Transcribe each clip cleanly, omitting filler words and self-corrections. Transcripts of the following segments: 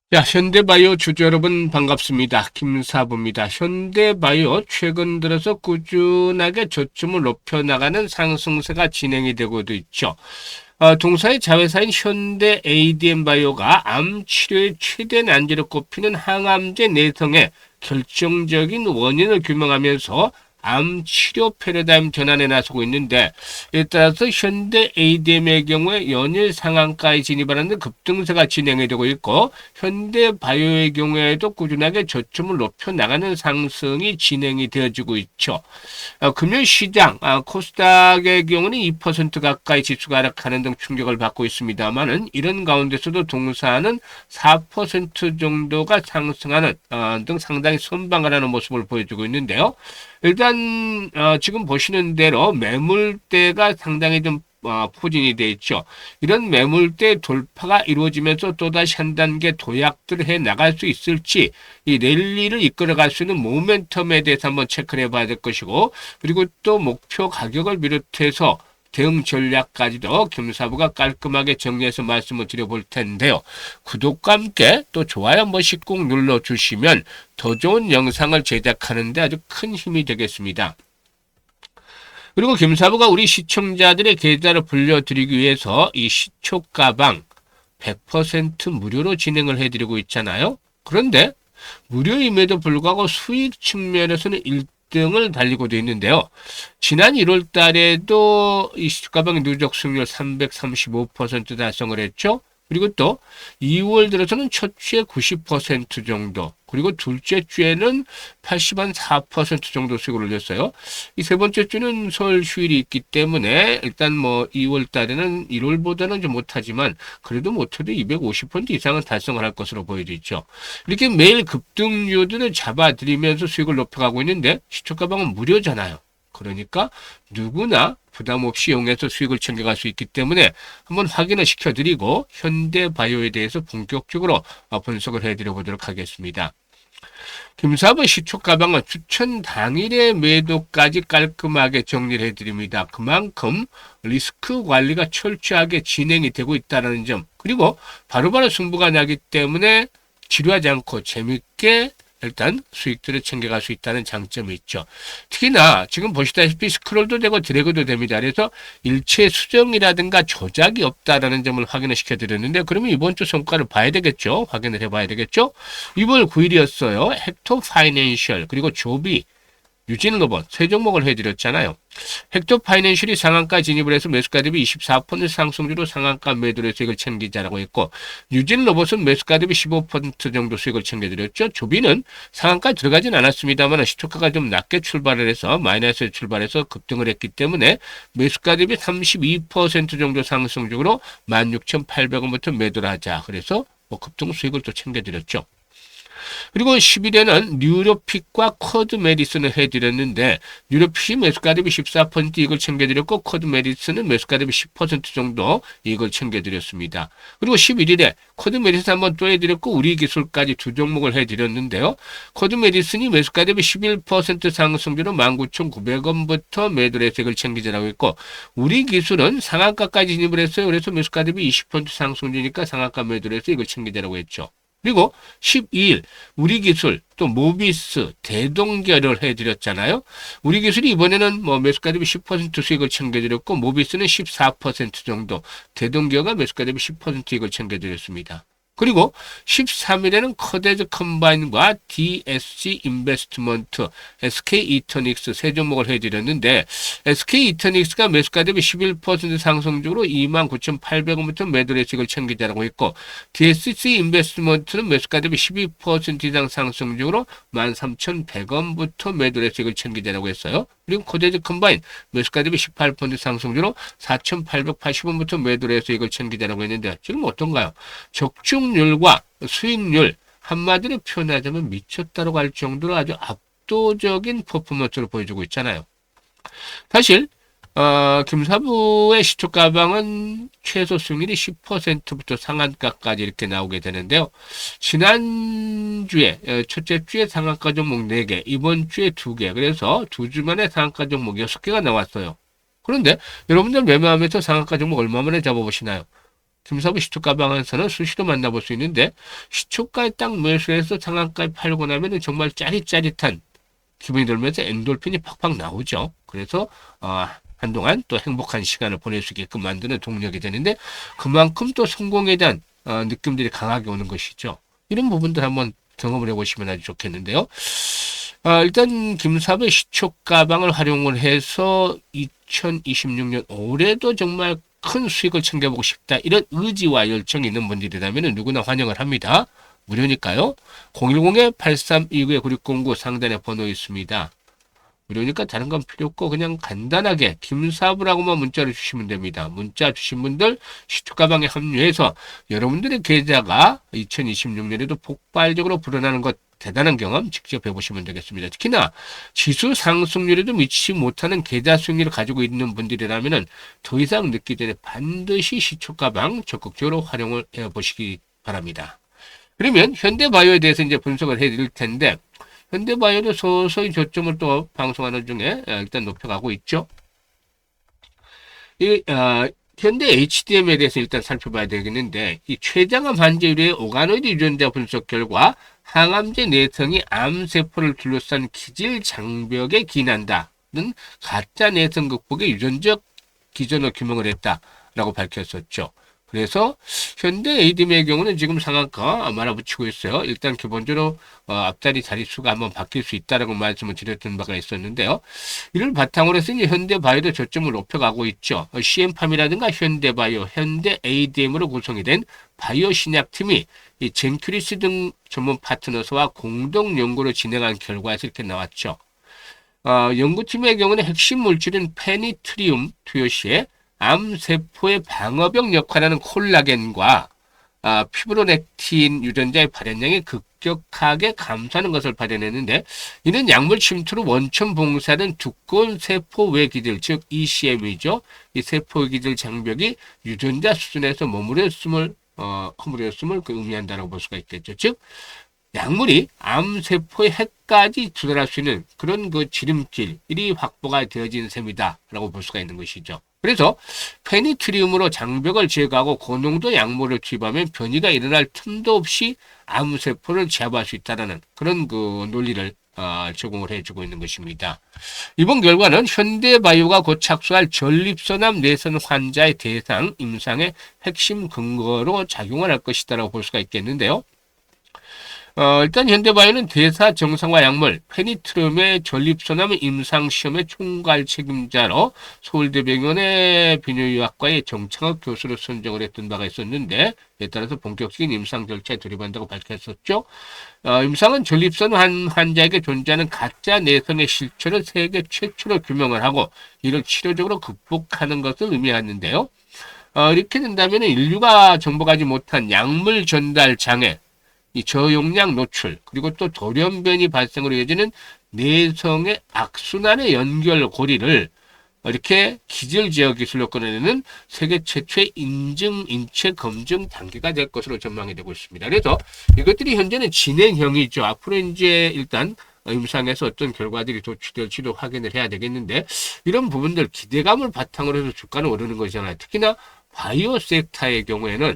자, 현대바이오 주주 여러분 반갑습니다. 김사부입니다. 현대바이오 최근 들어서 꾸준하게 저점을 높여나가는 상승세가 진행이 되고도 있죠. 동사의 자회사인 현대 ADM바이오가 암 치료의 최대 난제로 꼽히는 항암제 내성의 결정적인 원인을 규명하면서 암 치료 패러다임 전환에 나서고 있는데, 이에 따라서 현대 ADM의 경우에 연일 상한가에 진입하는 급등세가 진행이 되고 있고, 현대 바이오의 경우에도 꾸준하게 저점을 높여 나가는 상승이 진행이 되어지고 있죠. 금융시장, 코스닥의 경우는 2% 가까이 지수가 하락하는 등 충격을 받고 있습니다만은, 이런 가운데서도 동사는 4% 정도가 상승하는 등 상당히 선방을 하는 모습을 보여주고 있는데요. 일단 지금 보시는 대로 매물대가 상당히 좀 포진이 돼 있죠. 이런 매물대 돌파가 이루어지면서 또다시 한 단계 도약들을 해 나갈 수 있을지, 이 랠리를 이끌어갈 수 있는 모멘텀에 대해서 한번 체크를 해봐야 될 것이고, 그리고 또 목표 가격을 비롯해서 대응 전략까지도 김사부가 깔끔하게 정리해서 말씀을 드려볼 텐데요. 구독과 함께 또 좋아요 한 번씩 꼭 눌러주시면 더 좋은 영상을 제작하는 데 아주 큰 힘이 되겠습니다. 그리고 김사부가 우리 시청자들의 계좌를 불려드리기 위해서 이 시초가방 100% 무료로 진행을 해드리고 있잖아요. 그런데 무료임에도 불구하고 수익 측면에서는 1등을 달리고 되어 있는데요. 지난 1월 달에도 이 시가방 누적 수익률 335% 달성을 했죠. 그리고 또 2월 들어서는 첫 주에 90% 정도, 그리고 둘째 주에는 80한4% 정도 수익을 올렸어요. 이 세 번째 주는 설 휴일이 있기 때문에 일단 뭐 2월 달에는 1월보다는 좀 못하지만 그래도 못해도 250% 이상은 달성을 할 것으로 보여지죠. 이렇게 매일 급등주들을 잡아들이면서 수익을 높여가고 있는데 시초가방은 무료잖아요. 그러니까 누구나 부담 없이 이용해서 수익을 챙겨갈 수 있기 때문에 한번 확인을 시켜드리고 현대바이오에 대해서 본격적으로 분석을 해드려 보도록 하겠습니다. 김사부 시초가방은 추천 당일의 매도까지 깔끔하게 정리를 해드립니다. 그만큼 리스크 관리가 철저하게 진행이 되고 있다는 점, 그리고 바로바로 승부가 나기 때문에 지루하지 않고 재밌게 일단 수익들을 챙겨갈 수 있다는 장점이 있죠. 특히나 지금 보시다시피 스크롤도 되고 드래그도 됩니다. 그래서 일체 수정이라든가 조작이 없다라는 점을 확인을 시켜드렸는데, 그러면 이번 주 성과를 봐야 되겠죠. 확인을 해봐야 되겠죠. 2월 9일이었어요. 헥토 파이낸셜 그리고 조비, 유진 로봇 세 종목을 해드렸잖아요. 헥토 파이낸셜이 상한가 진입을 해서 매수가 대비 24% 상승주로 상한가 매도로 수익을 챙기자라고 했고, 유진 로봇은 매수가 대비 15% 정도 수익을 챙겨드렸죠. 조비는 상한가 들어가진 않았습니다만 시초가가 좀 낮게 출발을 해서 마이너스에 출발해서 급등을 했기 때문에 매수가 대비 32% 정도 상승주로 16,800원부터 매도를 하자. 그래서 뭐 급등 수익을 또 챙겨드렸죠. 그리고 10일에는 뉴로픽과 쿼드 메디슨을 해드렸는데, 뉴로픽이 매수가 대비 14% 이익을 챙겨드렸고, 쿼드 메디슨은 매수가 대비 10% 정도 이익을 챙겨드렸습니다. 그리고 11일에 쿼드 메디슨 한번 또 해드렸고, 우리 기술까지 두 종목을 해드렸는데요. 쿼드 메디슨이 매수가 대비 11% 상승주로 19,900원부터 매도의 수익을 챙기자라고 했고, 우리 기술은 상한가까지 진입을 했어요. 그래서 매수가 대비 20% 상승주니까 상한가 매도의 수익을 챙기자라고 했죠. 그리고 12일 우리 기술 또 모비스 대동결을 해드렸잖아요. 우리 기술이 이번에는 뭐 매수가 대비 10% 수익을 챙겨드렸고, 모비스는 14% 정도, 대동결가 매수가 대비 10% 수익을 챙겨드렸습니다. 그리고 13일에는 커데즈 컴바인과 DSG 인베스트먼트, SK 이터닉스 세 종목을 해드렸는데, SK 이터닉스가 매수가 대비 11% 상승적으로 29,800원부터 매도의 수익을 챙기자라고 했고, DSG 인베스트먼트는 매수가 대비 12% 이상 상승적으로 13,100원부터 매도의 수익을 챙기자라고 했어요. 그리고 코데즈 컴바인 매수가 대비 18% 상승주로 4,880원부터 매도를 해서 이걸 챙기자라고 했는데, 지금 어떤가요? 적중률과 수익률 한마디로 표현하자면 미쳤다고 할 정도로 아주 압도적인 퍼포먼스를 보여주고 있잖아요. 사실 김사부의 시초가방은 최소 수익률이 10%부터 상한가까지 이렇게 나오게 되는데요. 지난주에 첫째 주에 상한가 종목 4개, 이번 주에 2개, 그래서 2주 만에 상한가 종목 6개가 나왔어요. 그런데 여러분들 매매하면서 상한가 종목 얼마 만에 잡아보시나요? 김사부 시초가방에서는 수시로 만나볼 수 있는데 시초가에 딱 매수해서 상한가에 팔고 나면은 정말 짜릿짜릿한 기분이 들면서 엔돌핀이 팍팍 나오죠. 그래서 한동안 또 행복한 시간을 보낼 수 있게끔 만드는 동력이 되는데 그만큼 또 성공에 대한 느낌들이 강하게 오는 것이죠. 이런 부분들 한번 경험을 해보시면 아주 좋겠는데요. 일단 김사부의 시초 가방을 활용을 해서 2026년 올해도 정말 큰 수익을 챙겨보고 싶다. 이런 의지와 열정이 있는 분들이라면 누구나 환영을 합니다. 무료니까요. 010-8329-9609 상단에 번호 있습니다. 무료니까 다른 건 필요 없고 그냥 간단하게 김사부라고만 문자를 주시면 됩니다. 문자 주신 분들 시초가방에 합류해서 여러분들의 계좌가 2026년에도 폭발적으로 불어나는 것 대단한 경험 직접 해보시면 되겠습니다. 특히나 지수 상승률에도 미치지 못하는 계좌 수익률을 가지고 있는 분들이라면 더 이상 늦기 전에 반드시 시초가방 적극적으로 활용을 해보시기 바랍니다. 그러면 현대바이오에 대해서 이제 분석을 해드릴 텐데 현대바이오도 서서히 저점을 또 방송하는 중에 일단 높여가고 있죠. 현대 HDM에 대해서 일단 살펴봐야 되겠는데 이 췌장암 환자율의 오가노이드 유전자 분석 결과 항암제 내성이 암세포를 둘러싼 기질 장벽에 기인한다는 가짜 내성 극복의 유전적 기전을 규명을 했다라고 밝혔었죠. 그래서 현대 ADM의 경우는 지금 상한가 말아붙이고 있어요. 일단 기본적으로 앞자리 자릿수가 한번 바뀔 수 있다라고 말씀을 드렸던 바가 있었는데요. 이를 바탕으로 해서 이제 현대바이오도 저점을 높여가고 있죠. CM팜이라든가 현대바이오, 현대 ADM으로 구성이 된 바이오 신약팀이 이 젠큐리스 등 전문 파트너사와 공동 연구를 진행한 결과에서 이렇게 나왔죠. 연구팀의 경우는 핵심 물질인 페니트리움 투여 시에 암세포의 방어벽 역할하는 콜라겐과 피브로넥틴 유전자의 발현량이 급격하게 감소하는 것을 발현했는데 이는 약물 침투로 원천 봉사된 두꺼운 세포 외 기질 즉 ECM이죠. 이 세포 외 기질 장벽이 유전자 수준에서 허물었음을 의미한다고 볼 수가 있겠죠. 즉 약물이 암세포의 핵까지 도달할 수 있는 그런 그 지름길이 확보가 되어진 셈이다라고 볼 수가 있는 것이죠. 그래서 페니트리움으로 장벽을 제거하고 고농도 약물을 투입하면 변이가 일어날 틈도 없이 암세포를 제압할 수 있다는 그런 그 논리를 제공을 해주고 있는 것입니다. 이번 결과는 현대바이오가 곧 착수할 전립선암 내선 환자의 대상 임상의 핵심 근거로 작용을 할 것이다라고 볼 수가 있겠는데요. 일단 현대바이오는 대사 정상화 약물 페니트럼의 전립선암 임상시험의 총괄 책임자로 서울대병원의 비뇨의학과의 정창학 교수로 선정을 했던 바가 있었는데 이에 따라서 본격적인 임상 절차에 돌입한다고 밝혔었죠. 임상은 전립선 환자에게 존재하는 가짜 내성의 실체를 세계 최초로 규명을 하고 이를 치료적으로 극복하는 것을 의미하는데요. 이렇게 된다면 인류가 정복하지 못한 약물 전달 장애 이 저용량 노출 그리고 또 돌연변이 발생으로 이어지는 내성의 악순환의 연결 고리를 이렇게 기질 제어 기술로 끌어내는 세계 최초의 인증 인체 검증 단계가 될 것으로 전망이 되고 있습니다. 그래서 이것들이 현재는 진행형이죠. 앞으로 이제 일단 임상에서 어떤 결과들이 도출될지도 확인을 해야 되겠는데 이런 부분들 기대감을 바탕으로 해서 주가는 오르는 것이잖아요. 특히나 바이오 섹터의 경우에는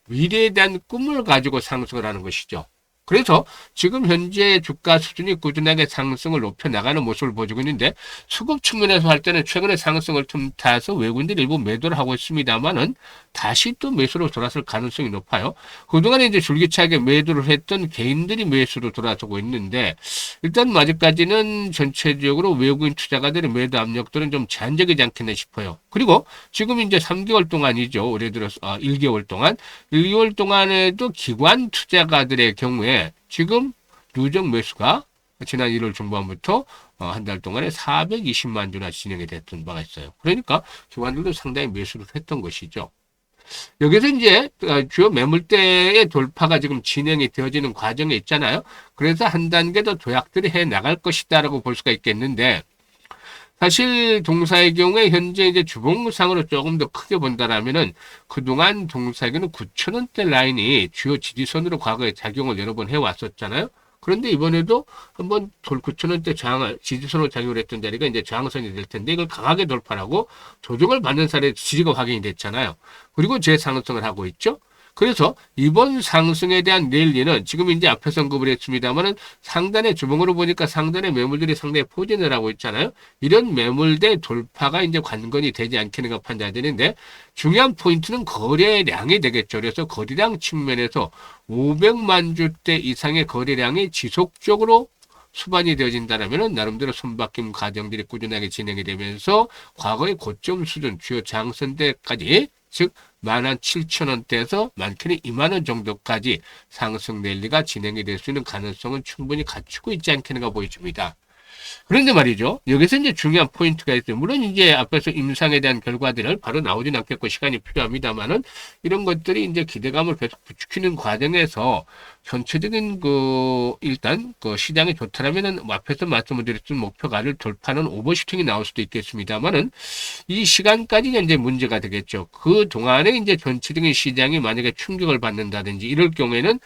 미래에 대한 꿈을 가지고 상승을 하는 것이죠. 그래서 지금 현재 주가 수준이 꾸준하게 상승을 높여 나가는 모습을 보여주고 있는데 수급 측면에서 할 때는 최근에 상승을 틈타서 외국인들이 일부 매도를 하고 있습니다만은 다시 또 매수로 돌아설 가능성이 높아요. 그동안에 이제 줄기차게 매도를 했던 개인들이 매수로 돌아서고 있는데 일단 아직까지는 전체적으로 외국인 투자가들의 매도 압력들은 좀 제한적이지 않겠나 싶어요. 그리고 지금 이제 3개월 동안이죠. 올해 들어서 1개월 동안 1개월 동안에도 기관 투자가들의 경우에 지금 누적 매수가 지난 1월 중반부터 한 달 동안에 420만 주나 진행이 됐던 바가 있어요. 그러니까 기관들도 상당히 매수를 했던 것이죠. 여기서 이제 주요 매물대의 돌파가 지금 진행이 되어지는 과정에 있잖아요. 그래서 한 단계 더 도약들이 해 나갈 것이다라고 볼 수가 있겠는데 사실 동사의 경우에 현재 이제 주봉상으로 조금 더 크게 본다라면은 그동안 동사에게는 9,000원대 라인이 주요 지지선으로 과거에 작용을 여러 번 해왔었잖아요. 그런데 이번에도 한번 9,000원대 지지선으로 작용을 했던 자리가 이제 저항선이 될 텐데 이걸 강하게 돌파하고 조정을 받는 사례 지지가 확인이 됐잖아요. 그리고 재상승을 하고 있죠. 그래서 이번 상승에 대한 랠리는 지금 이제 앞에서 언급을 했습니다만은 상단의 주봉으로 보니까 상단의 매물들이 상당히 포진을 하고 있잖아요. 이런 매물대 돌파가 이제 관건이 되지 않겠는가 판단되는데 중요한 포인트는 거래량이 되겠죠. 그래서 거래량 측면에서 500만 주대 이상의 거래량이 지속적으로 수반이 되어진다면 나름대로 손바뀜 과정들이 꾸준하게 진행이 되면서 과거의 고점 수준 주요 장선대까지 즉 17,000원대에서 많게는 20,000원 정도까지 상승 랠리가 진행이 될 수 있는 가능성은 충분히 갖추고 있지 않겠는가 보여집니다. 그런데 말이죠. 여기서 이제 중요한 포인트가 있어요. 물론 이제 앞에서 임상에 대한 결과들을 바로 나오진 않겠고 시간이 필요합니다만은 이런 것들이 이제 기대감을 계속 부추기는 과정에서 전체적인 일단 시장이 좋다라면은 앞에서 말씀을 드렸던 목표가를 돌파하는 오버슈팅이 나올 수도 있겠습니다만은 이 시간까지가 이제 문제가 되겠죠. 그 동안에 이제 전체적인 시장이 만약에 충격을 받는다든지 이럴 경우에는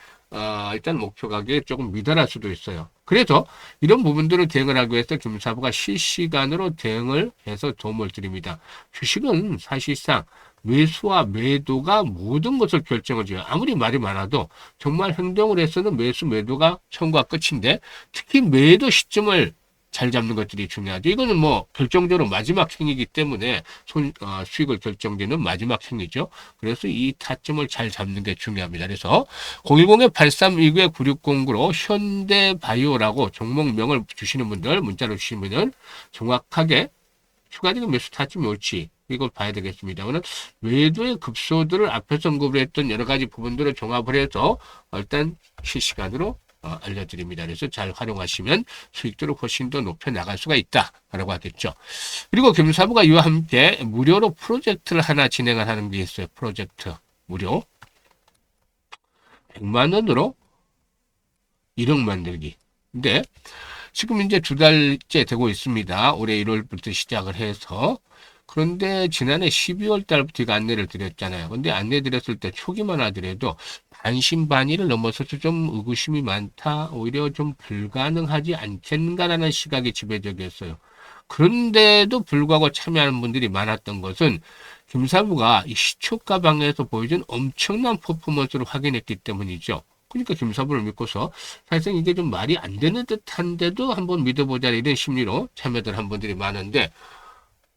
일단 목표 가격이 조금 미달할 수도 있어요. 그래서 이런 부분들을 대응을 하기 위해서 금사부가 실시간으로 대응을 해서 도움을 드립니다. 주식은 사실상 매수와 매도가 모든 것을 결정을 줘요. 아무리 말이 많아도 정말 행동을 해서는 매수, 매도가 처음과 끝인데 특히 매도 시점을 잘 잡는 것들이 중요하죠. 이거는 뭐 결정적으로 마지막 행위이기 때문에 수익을 결정되는 마지막 행위죠. 그래서 이 타점을 잘 잡는 게 중요합니다. 그래서 010-8329-9609로 현대바이오라고 종목명을 주시는 분들, 문자로 주시는 분들 정확하게 추가적인 매수 타점이 올지 이걸 봐야 되겠습니다. 오늘 외도의 급소들을 앞에서 언급을 했던 여러 가지 부분들을 종합을 해서 일단 실시간으로 알려드립니다. 그래서 잘 활용하시면 수익도를 훨씬 더 높여 나갈 수가 있다라고 하겠죠. 그리고 금사부가 이와 함께 무료로 프로젝트를 하나 진행을 하는 게 있어요. 프로젝트 무료 100만 원으로 1억 만들기. 근데 지금 이제 2달째 되고 있습니다. 올해 1월부터 시작을 해서 그런데 지난해 12월 달부터 이거 안내를 드렸잖아요. 근데 안내 드렸을 때 초기만 하더라도 반신반의를 넘어서서 좀 의구심이 많다. 오히려 좀 불가능하지 않겠는가라는 시각이 지배적이었어요. 그런데도 불구하고 참여하는 분들이 많았던 것은 김사부가 이 시초가 방에서 보여준 엄청난 퍼포먼스를 확인했기 때문이죠. 그러니까 김사부를 믿고서 사실상 이게 좀 말이 안 되는 듯한데도 한번 믿어보자 이런 심리로 참여들 한 분들이 많은데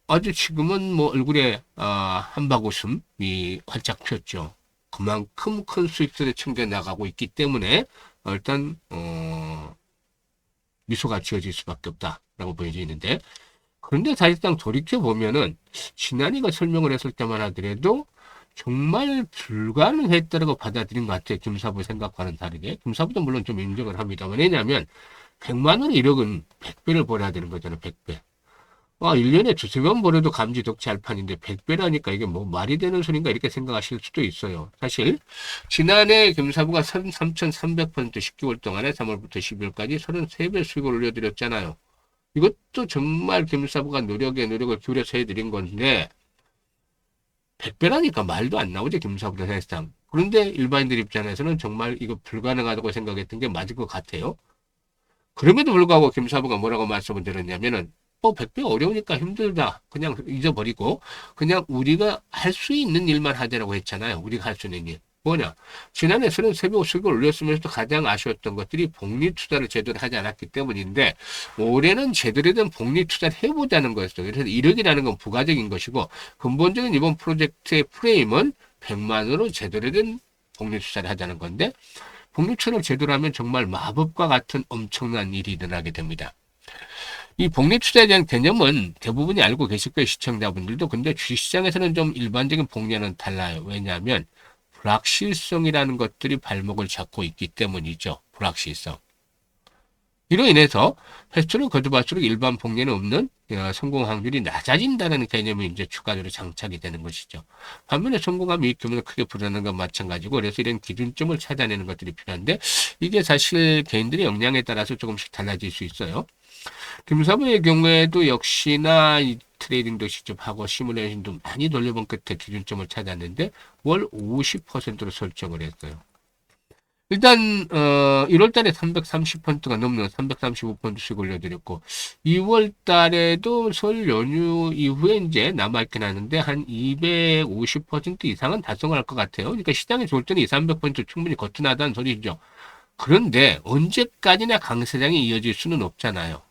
아주 지금은 뭐 얼굴에 한바구음이 활짝 폈죠. 그만큼 큰 수익들을 챙겨 나가고 있기 때문에 일단 미소가 지어질 수밖에 없다라고 보여지는데 그런데 사실상 돌이켜 보면은 지난이가 설명을 했을 때만 하더라도 정말 불가능했다라고 받아들인 것 같아요. 김사부 생각과는 다르게. 김사부도 물론 좀 인정을 합니다만 왜냐하면 100만 원 1억은 100배를 벌어야 되는 거잖아요. 100배. 1년에 두세 번 벌어도 감지 덕지 알판인데 100배라니까 이게 뭐 말이 되는 소린가 이렇게 생각하실 수도 있어요. 사실 지난해 금사부가 33,300% 10개월 동안에 3월부터 12월까지 33배 수익을 올려드렸잖아요. 이것도 정말 금사부가 노력에 노력을 기울여서 해드린 건데 100배라니까 말도 안 나오죠. 김사부도 사실상. 그런데 일반인들 입장에서는 정말 이거 불가능하다고 생각했던 게 맞을 것 같아요. 그럼에도 불구하고 김사부가 뭐라고 말씀을 드렸냐면은 100배 어려우니까 힘들다. 그냥 잊어버리고 그냥 우리가 할 수 있는 일만 하자라고 했잖아요. 우리가 할 수 있는 일. 뭐냐. 지난해 33배 수익을 올렸으면서도 가장 아쉬웠던 것들이 복리투자를 제대로 하지 않았기 때문인데 올해는 제대로 된 복리투자를 해보자는 거였어요. 그래서 1억이라는 건 부가적인 것이고 근본적인 이번 프로젝트의 프레임은 100만으로 제대로 된 복리투자를 하자는 건데 복리투자를 제대로 하면 정말 마법과 같은 엄청난 일이 일어나게 됩니다. 이 복리투자에 대한 개념은 대부분이 알고 계실 거예요. 시청자분들도. 근데 주식시장에서는 좀 일반적인 복리와는 달라요. 왜냐하면 불확실성이라는 것들이 발목을 잡고 있기 때문이죠. 불확실성. 이로 인해서 횟수를 거듭할수록 일반 복리는 없는 성공 확률이 낮아진다는 개념이 이제 추가적으로 장착이 되는 것이죠. 반면에 성공하면 이익 규모가 크게 불어나는 건 마찬가지고 그래서 이런 기준점을 찾아내는 것들이 필요한데 이게 사실 개인들의 역량에 따라서 조금씩 달라질 수 있어요. 김사부의 경우에도 역시나 이 트레이딩도 직접 하고 시뮬레이션도 많이 돌려본 끝에 기준점을 찾았는데 월 50%로 설정을 했어요. 일단 1월 달에 330%가 넘는 335%씩 올려드렸고 2월 달에도 설 연휴 이후에 이제 남아있긴 하는데 한 250% 이상은 달성을 할 것 같아요. 그러니까 시장이 좋을 때는 2, 300% 충분히 거뜬하다는 소리죠. 그런데 언제까지나 강세장이 이어질 수는 없잖아요.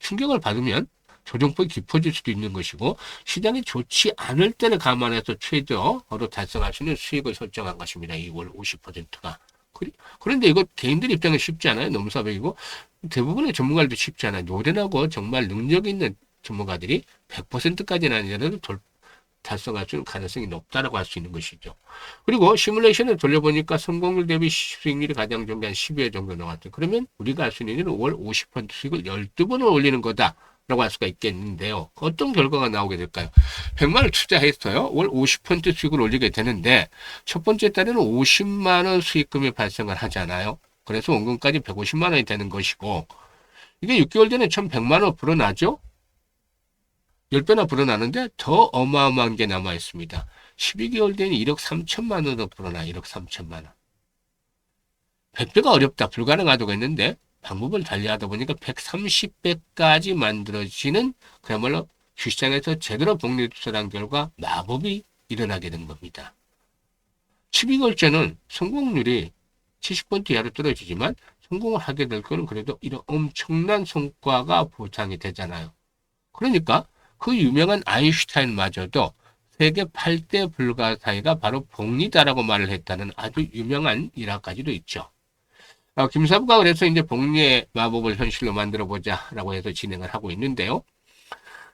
충격을 받으면 조정폭이 깊어질 수도 있는 것이고 시장이 좋지 않을 때를 감안해서 최저로 달성할 수 있는 수익을 설정한 것입니다. 2월 50%가. 그런데 이거 개인들 입장에 쉽지 않아요. 너무 사백이고 대부분의 전문가들도 쉽지 않아요. 노련하고 정말 능력 있는 전문가들이 100%까지는 아니더라도 달성할 수 있는 가능성이 높다라고 할 수 있는 것이죠. 그리고 시뮬레이션을 돌려보니까 성공률 대비 수익률이 가장 좋은 게 한 12회 정도 나왔죠. 그러면 우리가 할 수 있는 일은 월 50% 수익을 12번을 올리는 거다. 라고 할 수가 있겠는데요. 어떤 결과가 나오게 될까요? 100만 원 투자했어요. 월 50% 수익을 올리게 되는데 첫 번째 달에는 50만 원 수익금이 발생을 하잖아요. 그래서 원금까지 150만 원이 되는 것이고 이게 6개월 전에 1,100만 원 불어나죠? 10배나 불어나는데 더 어마어마한 게 남아 있습니다. 12개월 뒤에는 1억 3천만 원으로 불어나 1억 3천만 원. 100배가 어렵다. 불가능하다고 했는데 방법을 달리하다 보니까 130배까지 만들어지는 그야말로 주시장에서 제대로 복리투자한 결과 마법이 일어나게 된 겁니다. 12개월째는 성공률이 70% 이하로 떨어지지만 성공을 하게 될 거는 그래도 이런 엄청난 성과가 보장이 되잖아요. 그러니까 그 유명한 아인슈타인마저도 세계 8대 불가사의가 바로 복리다라고 말을 했다는 아주 유명한 일화까지도 있죠. 김사부가 그래서 이제 복리의 마법을 현실로 만들어 보자라고 해서 진행을 하고 있는데요.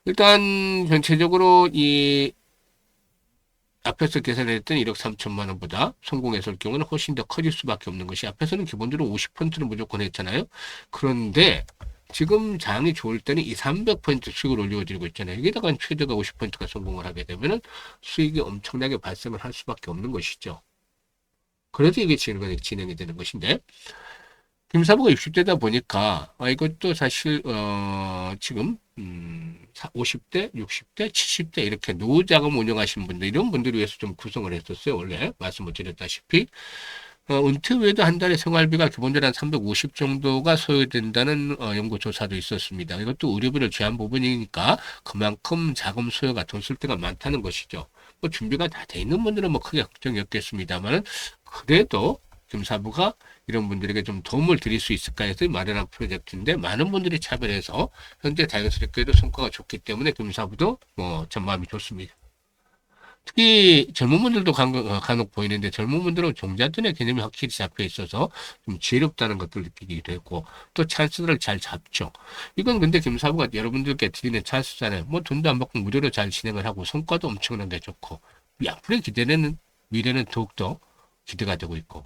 일단 전체적으로 이 앞에서 계산했던 1억 3천만 원보다 성공했을 경우는 훨씬 더 커질 수밖에 없는 것이 앞에서는 기본적으로 50%는 무조건 했잖아요. 그런데 지금 장이 좋을 때는 2, 300% 수익을 올려드리고 있잖아요. 여기다가 최저가 50%가 성공을 하게 되면 수익이 엄청나게 발생을 할 수밖에 없는 것이죠. 그래서 이게 진행이 되는 것인데 김사부가 60대다 보니까 이것도 사실 지금 50대, 60대, 70대 이렇게 노후자금 운영하시는 분들 이런 분들을 위해서 좀 구성을 했었어요. 원래 말씀을 드렸다시피 은퇴 후에도 한 달에 생활비가 기본적으로 한 350 정도가 소요된다는 연구조사도 있었습니다. 이것도 의료비를 제한 부분이니까 그만큼 자금 소요가 돈 쓸 때가 많다는 것이죠. 뭐 준비가 다 돼 있는 분들은 뭐 크게 걱정이 없겠습니다만 그래도 김사부가 이런 분들에게 좀 도움을 드릴 수 있을까 해서 마련한 프로젝트인데 많은 분들이 차별해서 현재 자연스럽게도 성과가 좋기 때문에 김사부도 뭐 전 마음이 좋습니다. 특히 젊은 분들도 간혹 보이는데 젊은 분들은 종잣돈의 개념이 확실히 잡혀 있어서 좀 지혜롭다는 것들 느끼기도 했고 또 찬스를 잘 잡죠. 이건 근데 김사부가 여러분들께 드리는 찬스잖아요. 뭐 돈도 안 받고 무료로 잘 진행을 하고 성과도 엄청나게 좋고 앞으로의 기대는 미래는 더욱더 기대가 되고 있고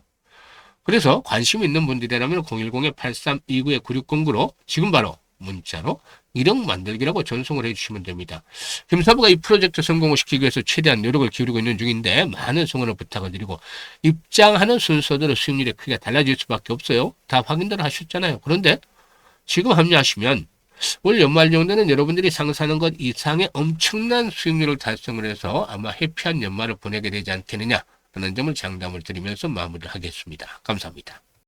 그래서 관심 있는 분들이라면 010-8329-9609로 지금 바로 문자로 1억 만들기라고 전송을 해주시면 됩니다. 김사부가 이 프로젝트 성공을 시키기 위해서 최대한 노력을 기울이고 있는 중인데 많은 성원을 부탁을 드리고 입장하는 순서대로 수익률이 크게 달라질 수밖에 없어요. 다 확인들 하셨잖아요. 그런데 지금 합류하시면 올 연말 정도는 여러분들이 상상하는 것 이상의 엄청난 수익률을 달성을 해서 아마 해피한 연말을 보내게 되지 않겠느냐 라는 점을 장담을 드리면서 마무리를 하겠습니다. 감사합니다.